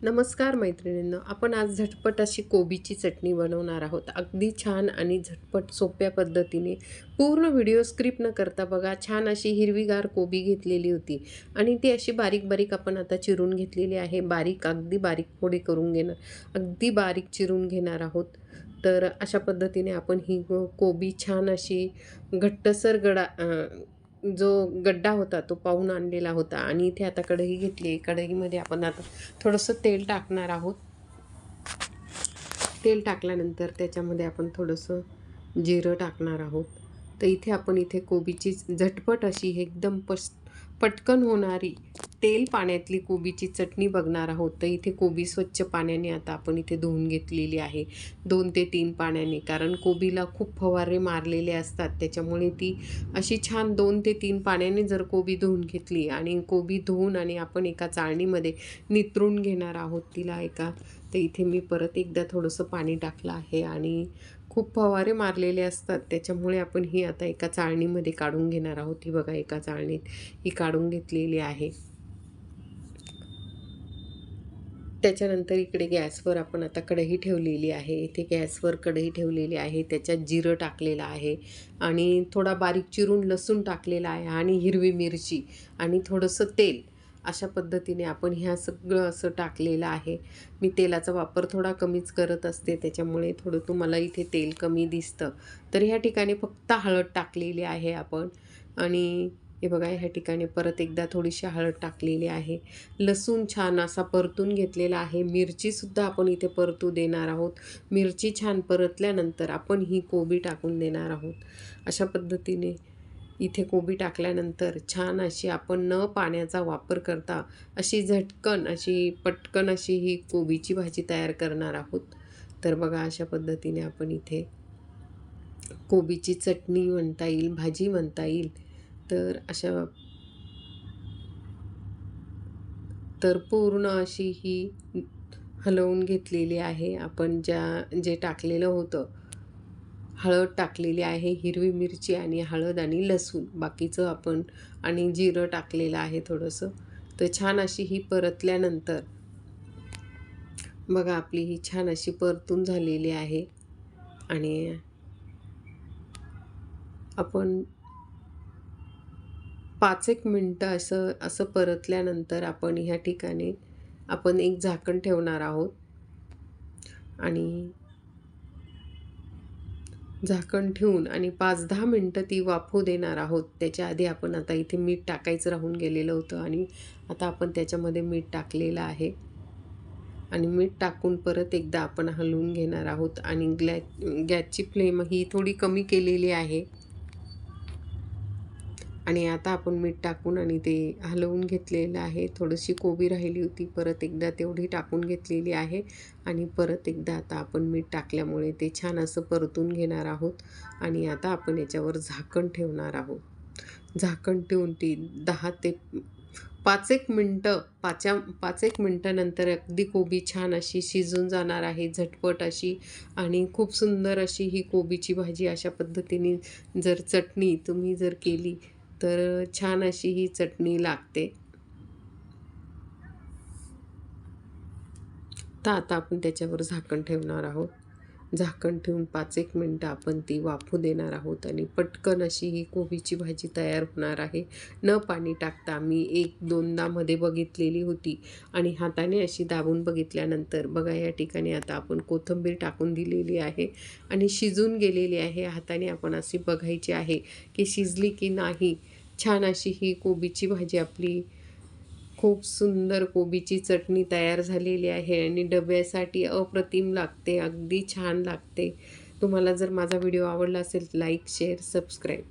नमस्कार मैत्रिणींनो, आपण आज झटपट अशी कोबीची चटणी बनवणार आहोत. अगदी छान आणि झटपट सोप्या पद्धतीने पूर्ण व्हिडिओ स्किप न करता बघा. छान अशी हिरवीगार कोबी घेतलेली होती आणि ती अशी बारीक बारीक आपण आता चिरून घेतलेली आहे. अगदी बारीक फोडी करून घेणार, अगदी बारीक चिरून घेणार आहोत. तर अशा पद्धतीने आपण ही कोबी छान अशी घट्टसर जो गड्डा होता तो पाहून आणलेला होता. आणि इथे आता कढई घेतली आहे. कढईमध्ये आपण आता थोडंसं तेल टाकणार आहोत. तेल टाकल्यानंतर त्याच्यामध्ये आपण थोडंसं जिरं टाकणार आहोत. तर इथे कोबीची झटपट अशी एकदम पटकन होणारी तेल पाण्यातली कोबीची चटणी बघणार आहोत. तर इथे कोबी स्वच्छ पाण्याने आता आपण इथे धुवून घेतलेली आहे, 2 ते 3 पाण्याने. कारण कोबीला खूप फवारे मारलेले असतात, त्याच्यामुळे ती अशी छान 2 ते 3 पाण्याने जर कोबी धुवून घेतली आणि कोबी धुवून आणि आपण एका चाळणीमध्ये नितरून घेणार आहोत तिला एका. तर इथे मी परत एकदा थोडंसं पाणी टाकलं आहे आणि खूप फवारे मारलेले असतात, त्याच्यामुळे आपण ही आता एका चाळणीमध्ये काढून घेणार आहोत. ही बघा, एका चाळणीत ही काढून घेतलेली आहे. त्याच्यानंतर इकडे गॅसवर आपण आता कढई ठेवलेली आहे. इथे गॅसवर कढई ठेवलेली आहे, त्याच्यात जिरं टाकलेलं आहे आणि थोडा बारीक चिरून लसूण टाकलेला आहे आणि हिरवी मिरची आणि थोडंसं तेल. अशा पद्धतीने आपण ह्या सगळं असं टाकलेलं आहे. मी तेलाचा वापर थोडा कमीच करत असते, त्याच्यामुळे थोडं तुम्हाला इथे तेल कमी दिसतं. तर ह्या ठिकाणी फक्त हळद टाकलेली आहे आपण. आणि हे बघा, ह्या ठिकाणी परत एकदा थोडीशी हळद टाकलेली आहे. लसूण छान असा परतून घेतलेला आहे. मिरचीसुद्धा आपण इथे परतू देणार आहोत. मिरची छान परतल्यानंतर आपण ही कोबी टाकून देणार आहोत. अशा पद्धतीने इथे कोबी टाकल्यानंतर छान अशी आपण न पाण्याचा वापर करता अशी झटकन अशी पटकन अशी ही कोबीची भाजी तयार करणार आहोत. तर बघा, अशा पद्धतीने आपण इथे कोबीची चटणी म्हणता येईल, भाजी म्हणता येईल. तर पूर्ण अशी ही हलवून घेतलेली आहे. आपण जे टाकलेलं होतं, हळद टाकलेली आहे, हिरवी मिरची आणि हळद आणि लसूण, बाकीचं आपण आणि जिरं टाकलेलं आहे थोडंसं. तर छान अशी ही परतल्यानंतर बघा, आपली ही छान अशी परतून झालेली आहे. आणि आपण 5-1 मिनटं असं परतल्यानंतर आपण ह्या ठिकाणी आपण एक झाकण ठेवणार आहोत आणि झाकण ठेवून आणि 5-10 मिनटं ती वाफू देणार आहोत. त्याच्या आधी आपण आता इथे मीठ टाकायचं राहून गेलेलं होतं आणि आता आपण त्याच्यामध्ये मीठ टाकलेलं आहे आणि मीठ टाकून परत एकदा आपण हलवून घेणार आहोत. आणि गॅसची फ्लेम ही थोडी कमी केलेली आहे. आणि आता आपण मीठ टाकून आणि ते हलवून घेतलेलं आहे. थोडीशी कोबी राहिली होती, परत एकदा तेवढी टाकून घेतलेली आहे आणि परत एकदा आता आपण मीठ टाकल्यामुळे ते छान असं परतून घेणार आहोत. आणि आता आपण याच्यावर झाकण ठेवणार आहोत. झाकण ठेवून ती 10 ते 5-1 मिनटं 5-1 मिनटानंतर अगदी कोबी छान अशी शिजून जाणार आहे, झटपट अशी आणि खूप सुंदर अशी ही कोबीची भाजी. अशा पद्धतीने जर चटणी तुम्ही जर केली तर छान अशी ही चटणी लागते. तर आता आपण त्याच्यावर झाकण ठेवणार आहोत. झाकण ठेवून 5-1 मिनटं आपण ती वाफू देणार आहोत आणि पटकन अशी ही कोबीची भाजी तयार होणार आहे, न पाणी टाकता. मी 1-2दा मध्ये बघितलेली होती आणि हाताने अशी दाबून बघितल्यानंतर बघा, या ठिकाणी आता आपण कोथिंबीर टाकून दिलेली आहे आणि शिजून गेलेली आहे. हाताने आपण अशी बघायची आहे की शिजली की नाही. छान अशी ही कोबीची भाजी आपली खूप सुंदर कोबीची चटणी तयार झालेली आहे आणि डब्यासाठी अप्रतिम लागते, अगदी छान लागते. तुम्हाला जर माझा व्हिडिओ आवडला असेल, लाईक, शेअर, सबस्क्राईब.